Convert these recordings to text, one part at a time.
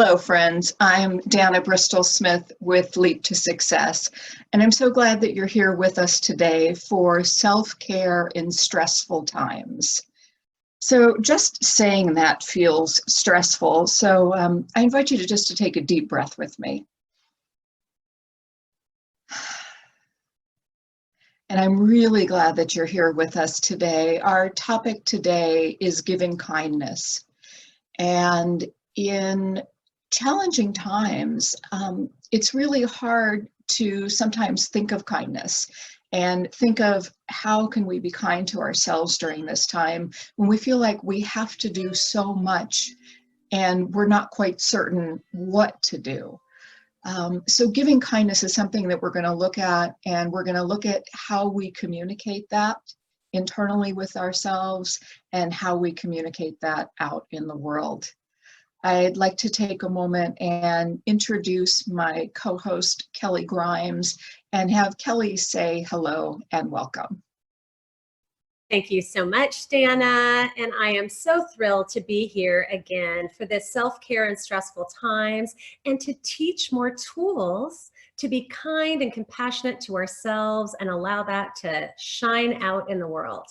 Hello, friends. I'm Dana Bristol-Smith with Leap to Success, and I'm so glad that you're here with us today for self-care in stressful times. So just saying that feels stressful, so I invite you to take a deep breath with me. And I'm really glad that you're here with us today. Our topic today is giving kindness. And in challenging times, it's really hard to sometimes think of kindness and think of how can we be kind to ourselves during this time when we feel like we have to do so much and we're not quite certain what to do. So giving kindness is something that we're going to look at, and we're going to look at how we communicate that internally with ourselves and how we communicate that out in the world. I'd like to take a moment and introduce my co-host, Kelley Grimes, and have Kelley say hello and welcome. Thank you so much, Dana, and I am so thrilled to be here again for this self-care in stressful times and to teach more tools to be kind and compassionate to ourselves and allow that to shine out in the world.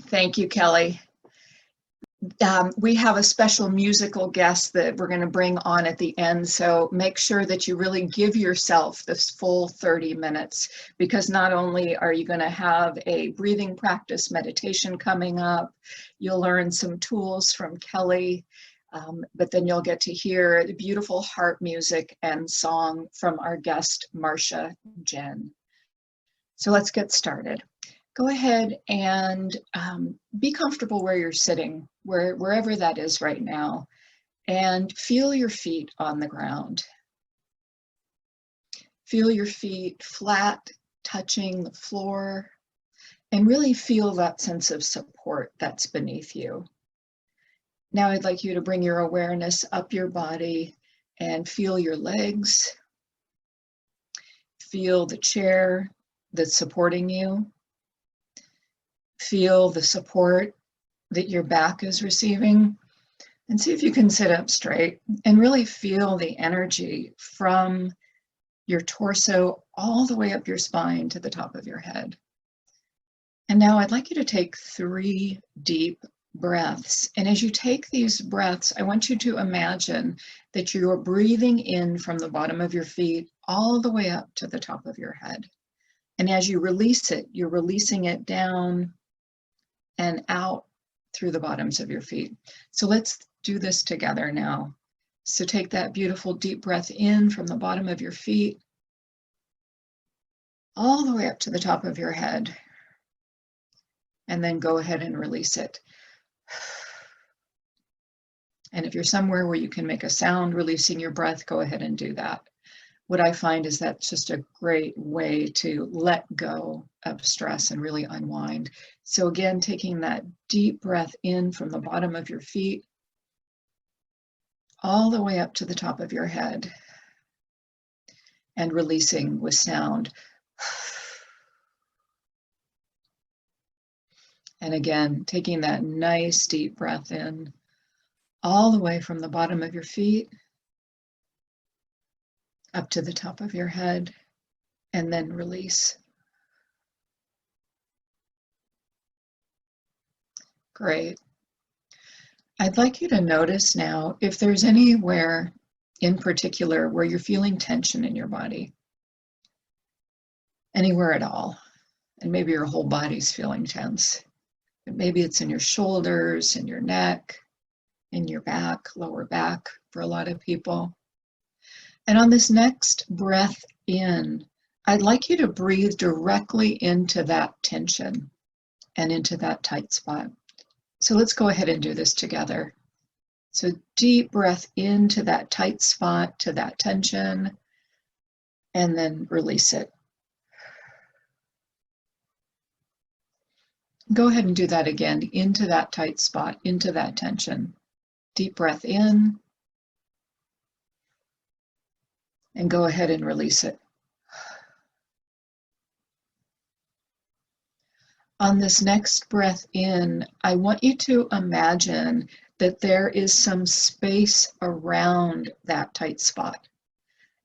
Thank you, Kelley. We have a special musical guest that we're going to bring on at the end, so make sure that you really give yourself this full 30 minutes, because not only are you going to have a breathing practice meditation coming up, you'll learn some tools from Kelley, but then you'll get to hear the beautiful harp music and song from our guest, Marsha Jehn. So let's get started. Go ahead and be comfortable where you're sitting, wherever that is right now, and feel your feet on the ground. Feel your feet flat, touching the floor, and really feel that sense of support that's beneath you. Now I'd like you to bring your awareness up your body and feel your legs. Feel the chair that's supporting you. Feel the support that your back is receiving, and see if you can sit up straight and really feel the energy from your torso all the way up your spine to the top of your head. And now I'd like you to take 3 deep breaths. And as you take these breaths, I want you to imagine that you're breathing in from the bottom of your feet all the way up to the top of your head. And as you release it, you're releasing it down and out through the bottoms of your feet. So let's do this together now. So take that beautiful deep breath in from the bottom of your feet, all the way up to the top of your head. And then go ahead and release it. And if you're somewhere where you can make a sound releasing your breath, go ahead and do that. What I find is that's just a great way to let go of stress and really unwind. So again, taking that deep breath in from the bottom of your feet, all the way up to the top of your head, and releasing with sound. And again, taking that nice deep breath in, all the way from the bottom of your feet, up to the top of your head, and then release. Great. I'd like you to notice now if there's anywhere in particular where you're feeling tension in your body. Anywhere at all. And maybe your whole body's feeling tense. But maybe it's in your shoulders, in your neck, in your back, lower back for a lot of people. And on this next breath in, I'd like you to breathe directly into that tension and into that tight spot. So let's go ahead and do this together. So deep breath into that tight spot, to that tension, and then release it. Go ahead and do that again, into that tight spot, into that tension. Deep breath in, and go ahead and release it. On this next breath in, I want you to imagine that there is some space around that tight spot.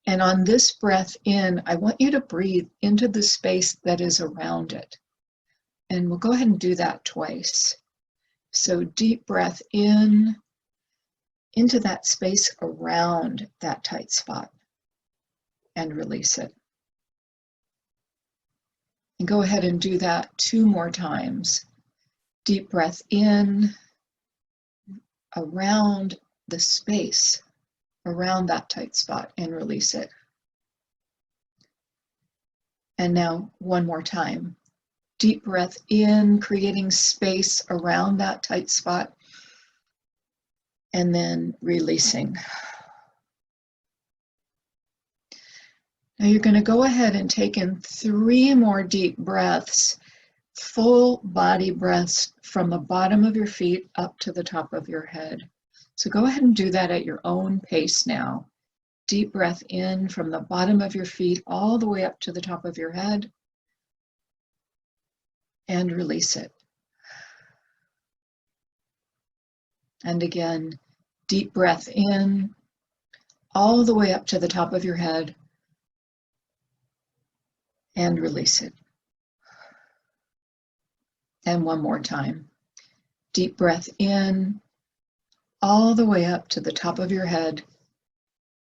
And on this breath in, I want you to breathe into the space that is around it. And we'll go ahead and do that twice. So deep breath in, into that space around that tight spot, and release it. And go ahead and do that 2 more times. Deep breath in, around the space, around that tight spot, and release it. And now 1 more time. Deep breath in, creating space around that tight spot, and then releasing. Now you're going to go ahead and take in 3 more deep breaths, full body breaths from the bottom of your feet up to the top of your head. So go ahead and do that at your own pace now. Deep breath in from the bottom of your feet all the way up to the top of your head, and release it. And again, deep breath in all the way up to the top of your head, and release it. And 1 more time. Deep breath in all the way up to the top of your head,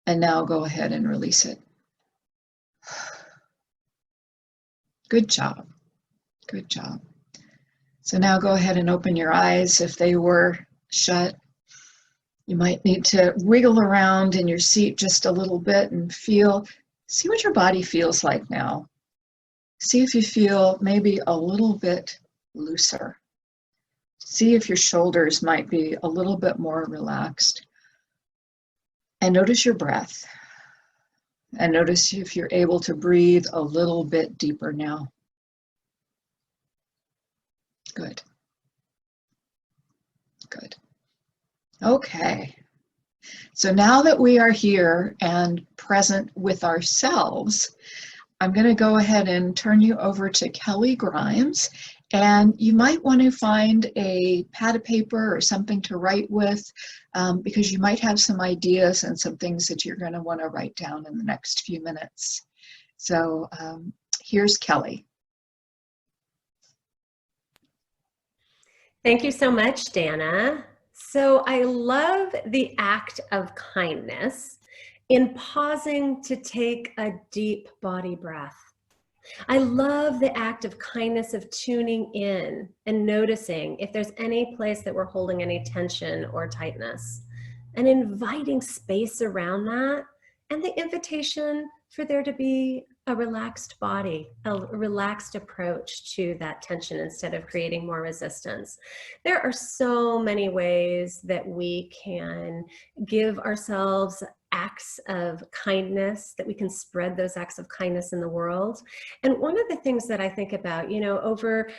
and now go ahead and release it. Good job. Good job. So now go ahead and open your eyes if they were shut. You might need to wiggle around in your seat just a little bit and see what your body feels like now. See if you feel maybe a little bit looser. See if your shoulders might be a little bit more relaxed. And notice your breath. And notice if you're able to breathe a little bit deeper now. Good. Good. Okay. So now that we are here and present with ourselves, I'm going to go ahead and turn you over to Kelley Grimes, and you might want to find a pad of paper or something to write with, because you might have some ideas and some things that you're going to want to write down in the next few minutes. So here's Kelley. Thank you so much, Dana. So I love the act of kindness in pausing to take a deep body breath. I love the act of kindness of tuning in and noticing if there's any place that we're holding any tension or tightness, and inviting space around that, and the invitation for there to be a relaxed body, a relaxed approach to that tension instead of creating more resistance. There are so many ways that we can give ourselves acts of kindness, that we can spread those acts of kindness in the world. And one of the things that I think about, over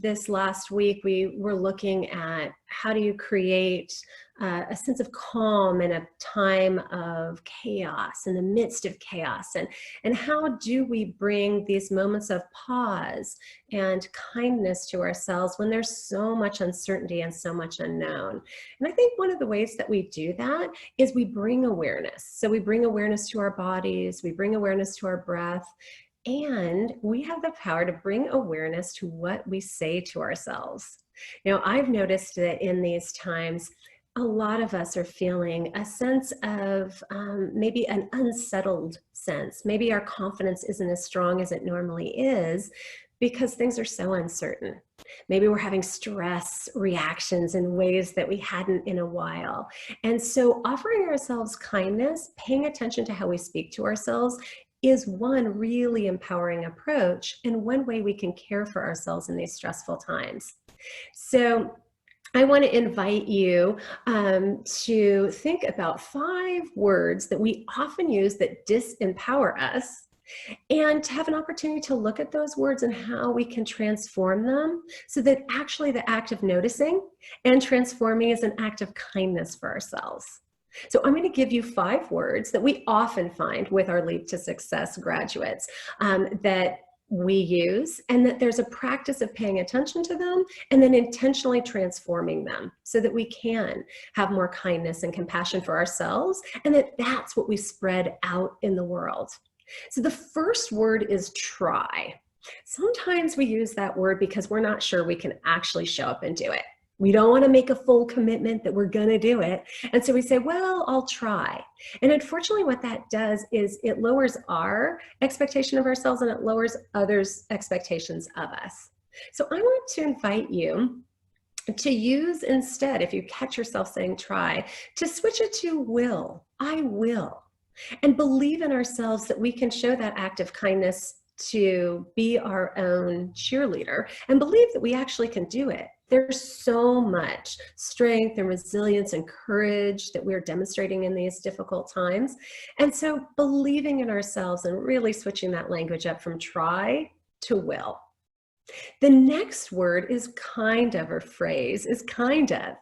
this last week, we were looking at how do you create a sense of calm in a time of chaos, in the midst of chaos, and how do we bring these moments of pause and kindness to ourselves when there's so much uncertainty and so much unknown. And I think one of the ways that we do that is we bring awareness. So we bring awareness to our bodies, we bring awareness to our breath, and we have the power to bring awareness to what we say to ourselves. I've noticed that in these times, a lot of us are feeling a sense of maybe an unsettled sense. Maybe our confidence isn't as strong as it normally is because things are so uncertain. Maybe we're having stress reactions in ways that we hadn't in a while. And so offering ourselves kindness, paying attention to how we speak to ourselves, is one really empowering approach and one way we can care for ourselves in these stressful times. So I want to invite you to think about 5 words that we often use that disempower us, and to have an opportunity to look at those words and how we can transform them so that actually the act of noticing and transforming is an act of kindness for ourselves. So I'm going to give you 5 words that we often find with our Leap to Success graduates that we use, and that there's a practice of paying attention to them and then intentionally transforming them so that we can have more kindness and compassion for ourselves, and that that's what we spread out in the world. So the first word is try. Sometimes we use that word because we're not sure we can actually show up and do it. We don't want to make a full commitment that we're going to do it. And so we say, well, I'll try. And unfortunately, what that does is it lowers our expectation of ourselves and it lowers others' expectations of us. So I want to invite you to use instead, if you catch yourself saying try, to switch it to will. I will. And believe in ourselves that we can show that act of kindness to be our own cheerleader, and believe that we actually can do it. There's so much strength and resilience and courage that we're demonstrating in these difficult times. And so believing in ourselves and really switching that language up from try to will. The next word is kind of, or phrase is kind of.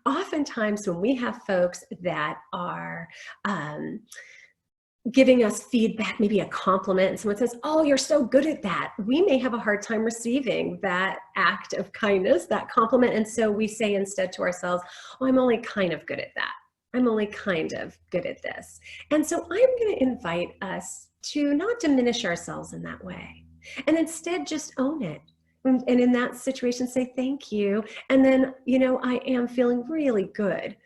Oftentimes when we have folks that are giving us feedback, maybe a compliment, and someone says, oh, you're so good at that, we may have a hard time receiving that act of kindness, that compliment. And so we say instead to ourselves, oh, I'm only kind of good at that. I'm only kind of good at this. And so I'm going to invite us to not diminish ourselves in that way, and instead just own it. And in that situation, say thank you. And then, I am feeling really good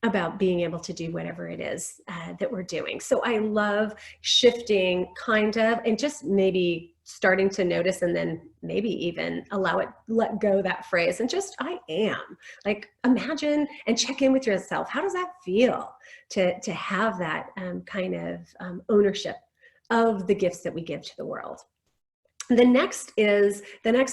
about being able to do whatever it is that we're doing. So I love shifting kind of, and just maybe starting to notice, and then maybe even let go that phrase, and just I am. Like, imagine and check in with yourself. How does that feel to have that kind of ownership of the gifts that we give to the world? The next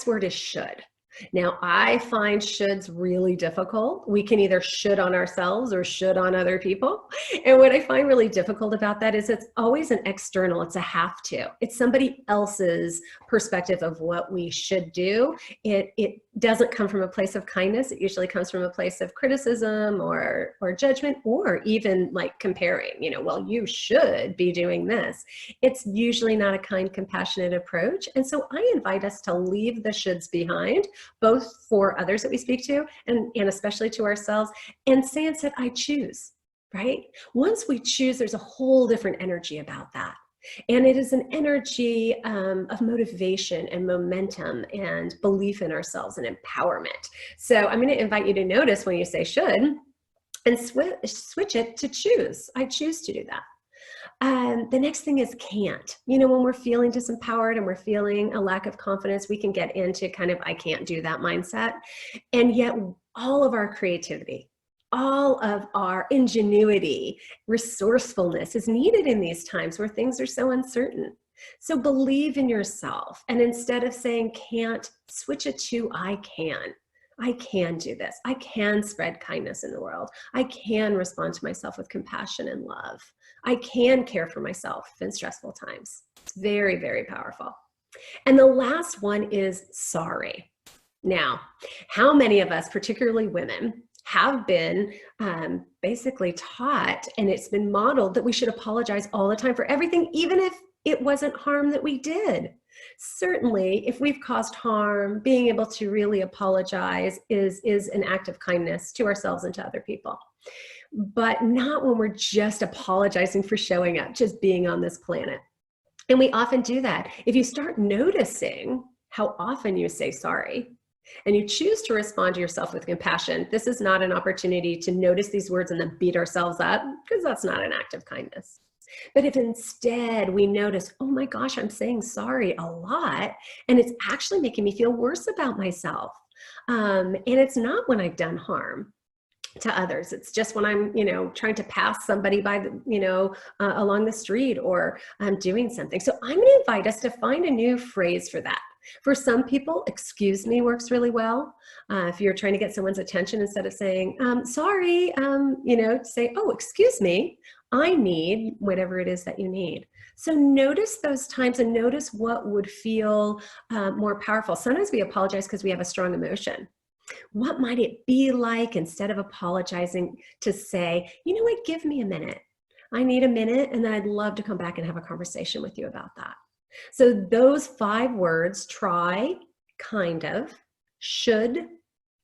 word is should. Now, I find shoulds really difficult. We can either should on ourselves or should on other people. And what I find really difficult about that is it's always an external, it's a have to. It's somebody else's perspective of what we should do. It doesn't come from a place of kindness. It usually comes from a place of criticism or judgment, or even like comparing, well, you should be doing this. It's usually not a kind, compassionate approach. And so I invite us to leave the shoulds behind, both for others that we speak to and especially to ourselves, and say instead, I choose, right? Once we choose, there's a whole different energy about that. And it is an energy of motivation and momentum and belief in ourselves and empowerment. So I'm going to invite you to notice when you say should, and switch it to choose. I choose to do that. The next thing is can't. When we're feeling disempowered and we're feeling a lack of confidence, we can get into kind of I can't do that mindset. And yet all of our creativity, all of our ingenuity, resourcefulness is needed in these times where things are so uncertain. So believe in yourself. And instead of saying can't, switch it to I can. I can do this. I can spread kindness in the world. I can respond to myself with compassion and love. I can care for myself in stressful times. It's very, very powerful. And the last one is sorry. Now, how many of us, particularly women, have been basically taught, and it's been modeled, that we should apologize all the time for everything, even if it wasn't harm that we did? Certainly, if we've caused harm, being able to really apologize is an act of kindness to ourselves and to other people. But not when we're just apologizing for showing up, just being on this planet. And we often do that. If you start noticing how often you say sorry, and you choose to respond to yourself with compassion, this is not an opportunity to notice these words and then beat ourselves up, because that's not an act of kindness. But if instead we notice, oh my gosh, I'm saying sorry a lot, and it's actually making me feel worse about myself. And it's not when I've done harm to others. It's just when I'm, trying to pass somebody by, along the street, or I'm doing something. So I'm going to invite us to find a new phrase for that. For some people, excuse me works really well. If you're trying to get someone's attention, instead of saying, sorry, say, oh, excuse me, I need whatever it is that you need. So notice those times and notice what would feel more powerful. Sometimes we apologize because we have a strong emotion. What might it be like, instead of apologizing, to say, you know what, give me a minute. I need a minute, and then I'd love to come back and have a conversation with you about that. So those 5 words, try, kind of, should,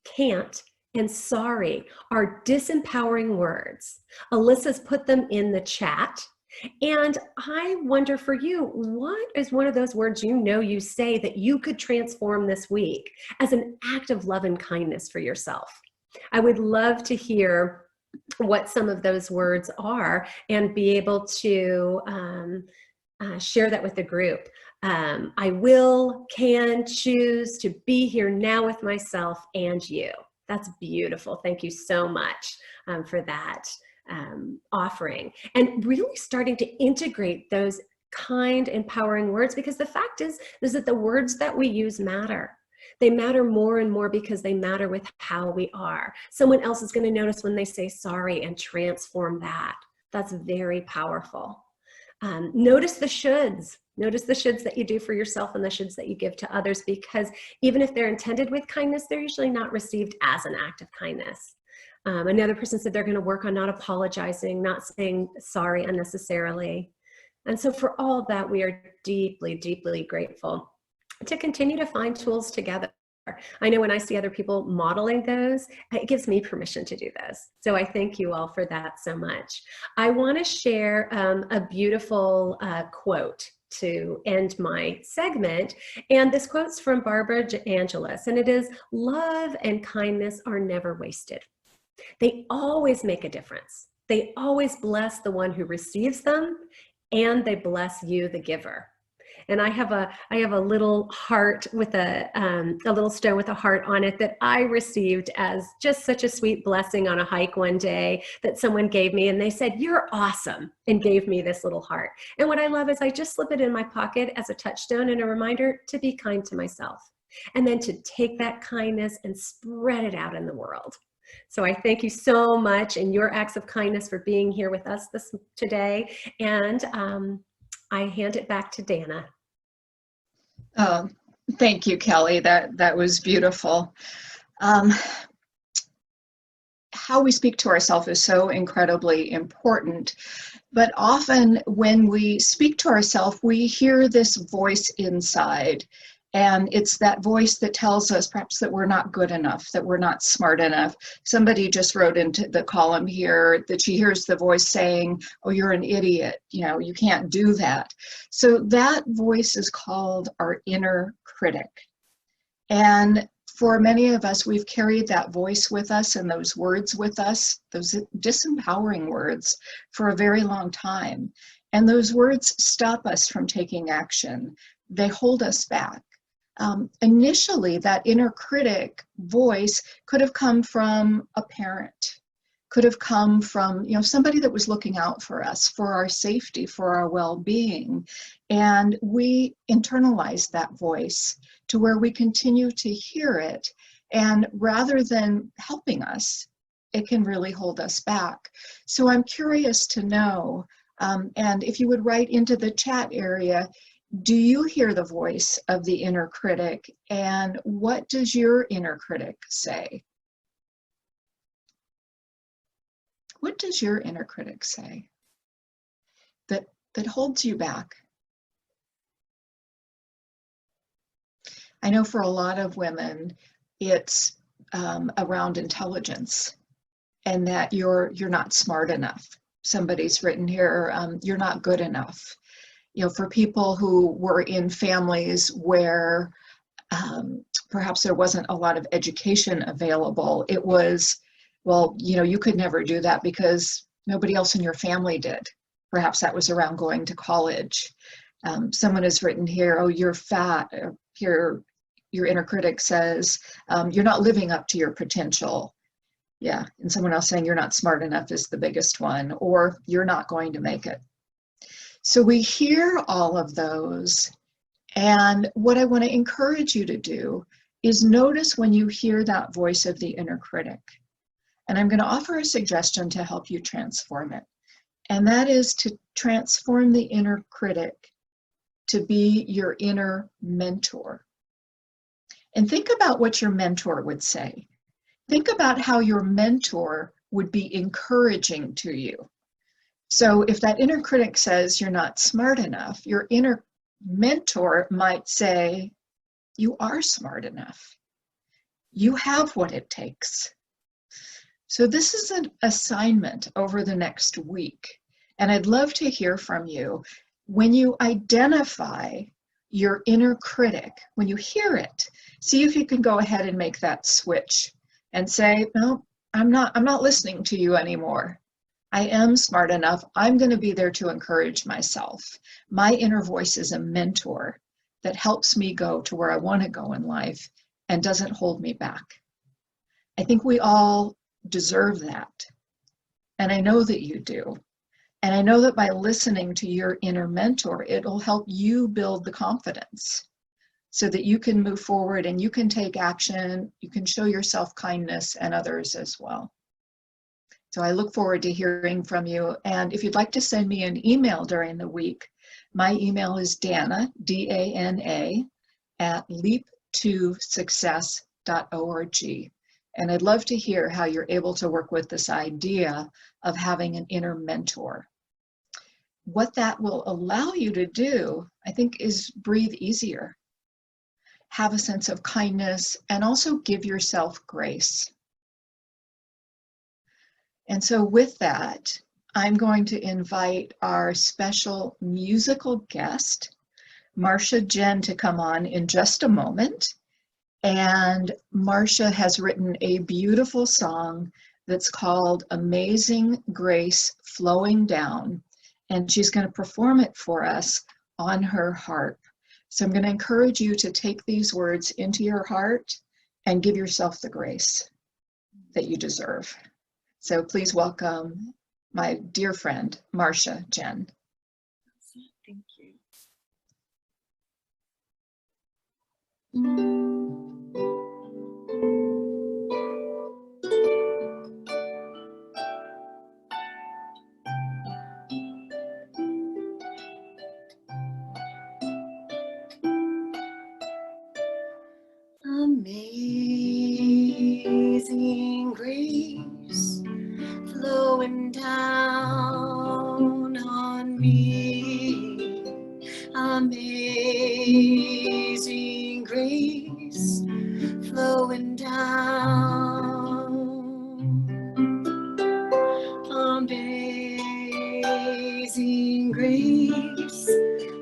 can't, and sorry, are disempowering words. Alyssa's put them in the chat. And I wonder for you, what is one of those words you say that you could transform this week as an act of love and kindness for yourself? I would love to hear what some of those words are and be able to share that with the group. I will, can, choose to be here now with myself and you. That's beautiful. Thank you so much for that offering. And really starting to integrate those kind, empowering words, because the fact is that the words that we use matter. They matter more and more because they matter with how we are. Someone else is going to notice when they say sorry and transform that. That's very powerful. Notice the shoulds. Notice the shoulds that you do for yourself and the shoulds that you give to others, because even if they're intended with kindness, they're usually not received as an act of kindness. Another person said they're going to work on not apologizing, not saying sorry unnecessarily. And so for all of that, we are deeply, deeply grateful to continue to find tools together. I know when I see other people modeling those, it gives me permission to do those. So I thank you all for that so much. I want to share a beautiful quote to end my segment. And this quote's from Barbara Angeles, and it is, "Love and kindness are never wasted. They always make a difference. They always bless the one who receives them, and they bless you, the giver." And I have a little heart with a little stone with a heart on it that I received as just such a sweet blessing on a hike one day that someone gave me, and they said, "You're awesome," and gave me this little heart. And what I love is I just slip it in my pocket as a touchstone and a reminder to be kind to myself, and then to take that kindness and spread it out in the world. So I thank you so much and your acts of kindness for being here with us today. And I hand it back to Dana. Thank you, Kelley. That was beautiful. How we speak to ourselves is so incredibly important. But often when we speak to ourselves, we hear this voice inside. And it's that voice that tells us perhaps that we're not good enough, that we're not smart enough. Somebody just wrote into the column here that she hears the voice saying, "Oh, you're an idiot, you can't do that." So that voice is called our inner critic. And for many of us, we've carried that voice with us and those words with us, those disempowering words, for a very long time. And those words stop us from taking action. They hold us back. Initially, that inner critic voice could have come from a parent, could have come from somebody that was looking out for us, for our safety, for our well-being. And we internalized that voice to where we continue to hear it. And rather than helping us, it can really hold us back. So I'm curious to know, and if you would write into the chat area, do you hear the voice of the inner critic, and what does your inner critic say? What does your inner critic say that holds you back? I know for a lot of women, it's around intelligence, and that you're not smart enough. Somebody's written here, you're not good enough. For people who were in families where perhaps there wasn't a lot of education available, it was, well, you could never do that because nobody else in your family did. Perhaps that was around going to college. Someone has written here, "Oh, you're fat." Your inner critic says, "You're not living up to your potential." Yeah, and someone else saying, "You're not smart enough" is the biggest one, or "You're not going to make it." So we hear all of those, and what I want to encourage you to do is notice when you hear that voice of the inner critic. And I'm going to offer a suggestion to help you transform it. And that is to transform the inner critic to be your inner mentor. And think about what your mentor would say. Think about how your mentor would be encouraging to you. So if that inner critic says you're not smart enough, your inner Mentor might say, you are smart enough. You have what it takes. So this is an assignment over the next week, and I'd love to hear from you. When you identify your inner critic, when you hear it, see if you can go ahead and make that switch and say, no, I'm not listening to you anymore. I am smart enough. I'm going to be there to encourage myself. My inner voice is a mentor that helps me go to where I want to go in life and doesn't hold me back. I think we all deserve that. And I know that you do. And I know that by listening to your inner mentor, it'll help you build the confidence so that you can move forward and you can take action. You can show yourself kindness and others as well. So I look forward to hearing from you. And if you'd like to send me an email during the week, my email is Dana, D-A-N-A, at leap2success.org. And I'd love to hear how you're able to work with this idea of having an inner mentor. What that will allow you to do, I think, is breathe easier, have a sense of kindness, and also give yourself grace. And so with that, I'm going to invite our special musical guest, Marsha Jehn, to come on in just a moment. And Marsha has written a beautiful song that's called Amazing Grace Flowing Down, and she's going to perform it for us on her harp. So I'm going to encourage you to take these words into your heart and give yourself the grace that you deserve. So please welcome my dear friend, Marsha Jehn. Thank you. Amazing grace flowing down on me. Amazing grace flowing down. Amazing grace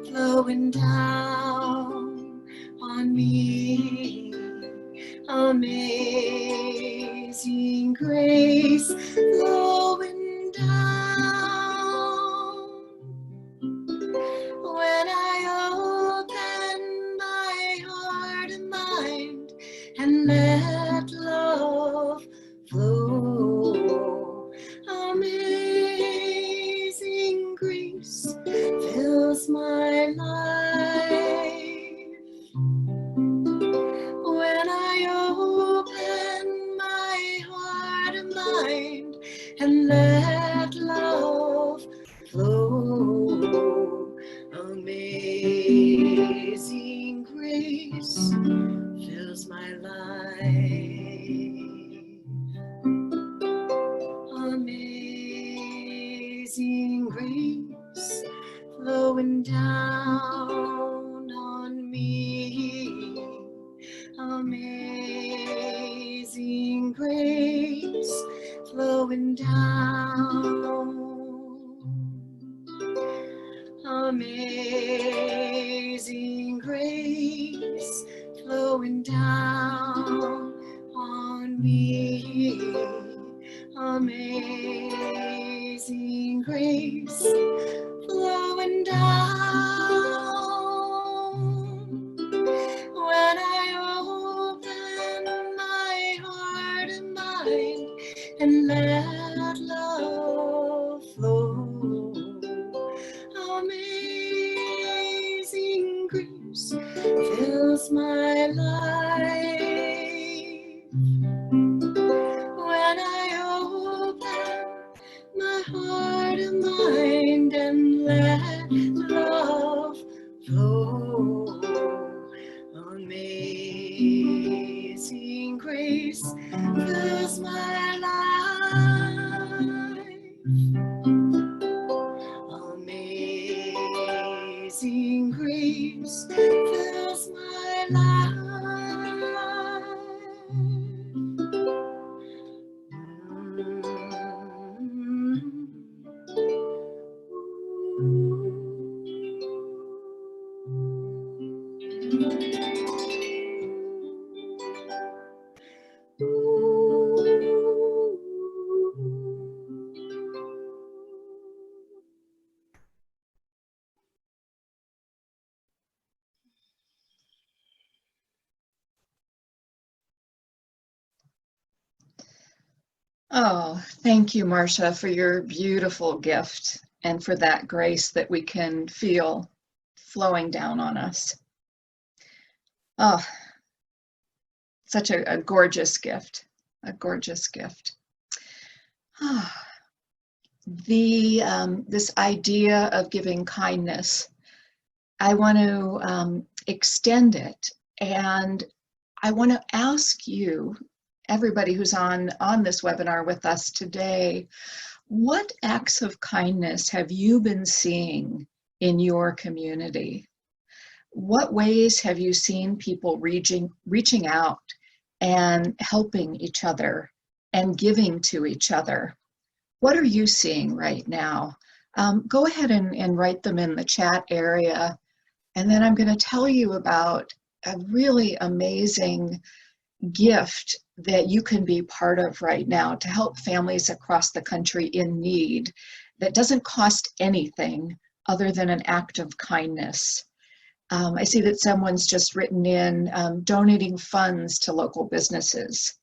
flowing down on me. Amazing grace flowing down. When I open my heart and mind and let love flow, amazing grace fills my life. When I open my heart and mind and let love flow, amazing grace fills my life. Amazing grace flowing down on me. Amazing grace flowing down. Amazing grace flowing down on me. Amazing grace flowing down. When I open my heart and mind and let love flow, amazing grace fills my life. When I open my heart and mind and let love flow, amazing grace fills my life. Amazing grace Oh, thank you, Marsha, for your beautiful gift and for that grace that we can feel flowing down on us. Oh, such a gorgeous gift, a gorgeous gift. This idea of giving kindness, I want to extend it, and I want to ask you, everybody who's on this webinar with us today, what acts of kindness have you been seeing in your community? What ways have you seen people reaching out and helping each other and giving to each other? What are you seeing right now? Go ahead and write them in the chat area. And then I'm going to tell you about a really amazing gift that you can be part of right now to help families across the country in need that doesn't cost anything other than an act of kindness. I see that someone's just written in donating funds to local businesses.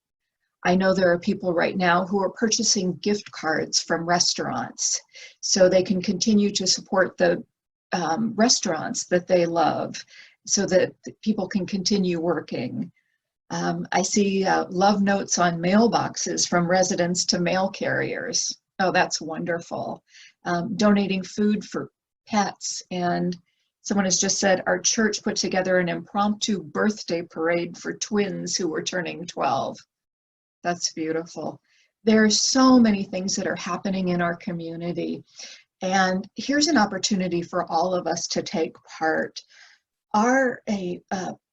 I know there are people right now who are purchasing gift cards from restaurants so they can continue to support the restaurants that they love so that people can continue working. I see love notes on mailboxes from residents to mail carriers. Oh, that's wonderful. Donating food for pets. And someone has just said, our church put together an impromptu birthday parade for twins who were turning 12. That's beautiful. There are so many things that are happening in our community. And here's an opportunity for all of us to take part. Our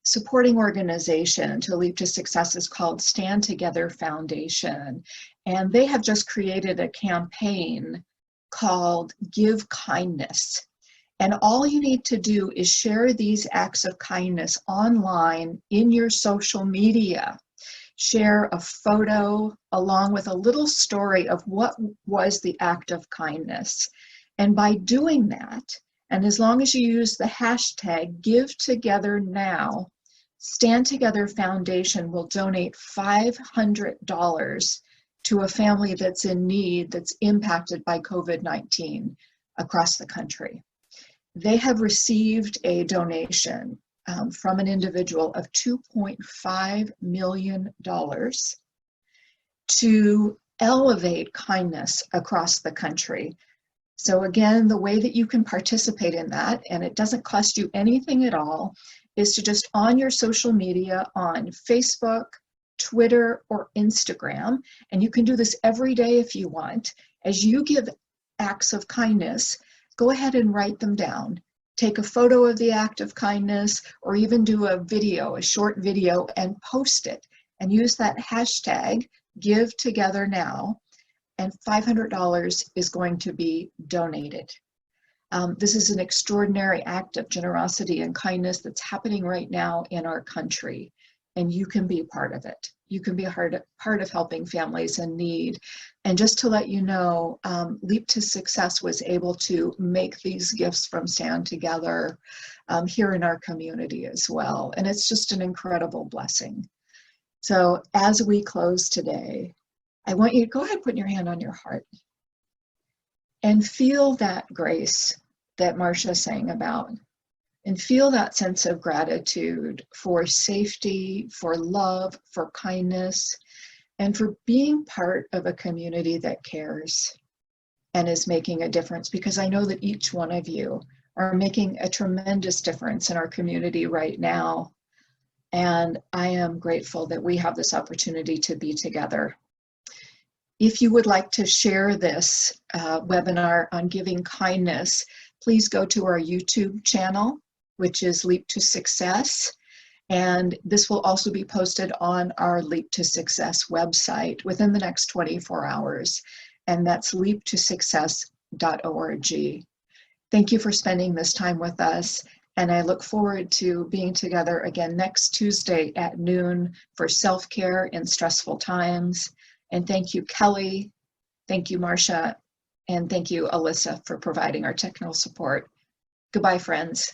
supporting organization to Leap to Success is called Stand Together Foundation. And they have just created a campaign called Give Kindness. And all you need to do is share these acts of kindness online in your social media. Share a photo along with a little story of what was the act of kindness. And by doing that, and as long as you use the hashtag #GiveTogetherNow, Stand Together Foundation will donate $500 to a family that's in need, that's impacted by COVID-19 across the country. They have received a donation from an individual of $2.5 million to elevate kindness across the country. So again, the way that you can participate in that, and it doesn't cost you anything at all, is to just on your social media on Facebook, Twitter, or Instagram, and you can do this every day if you want, as you give acts of kindness, go ahead and write them down. Take a photo of the act of kindness, or even do a video, a short video, and post it. And use that hashtag, #GiveTogetherNow, and $500 is going to be donated. This is an extraordinary act of generosity and kindness that's happening right now in our country, and you can be part of it. You can be part of helping families in need. And just to let you know, Leap to Success was able to make these gifts from Stand Together here in our community as well. And it's just an incredible blessing. So as we close today, I want you to go ahead and put your hand on your heart and feel that grace that Marsha sang about, and feel that sense of gratitude for safety, for love, for kindness, and for being part of a community that cares and is making a difference, because I know that each one of you are making a tremendous difference in our community right now. And I am grateful that we have this opportunity to be together. If you would like to share this webinar on giving kindness, please go to our YouTube channel, which is Leap to Success. And this will also be posted on our Leap to Success website within the next 24 hours. And that's leaptosuccess.org. Thank you for spending this time with us. And I look forward to being together again next Tuesday at noon for self-care in stressful times. And thank you, Kelley. Thank you, Marsha. And thank you, Alyssa, for providing our technical support. Goodbye, friends.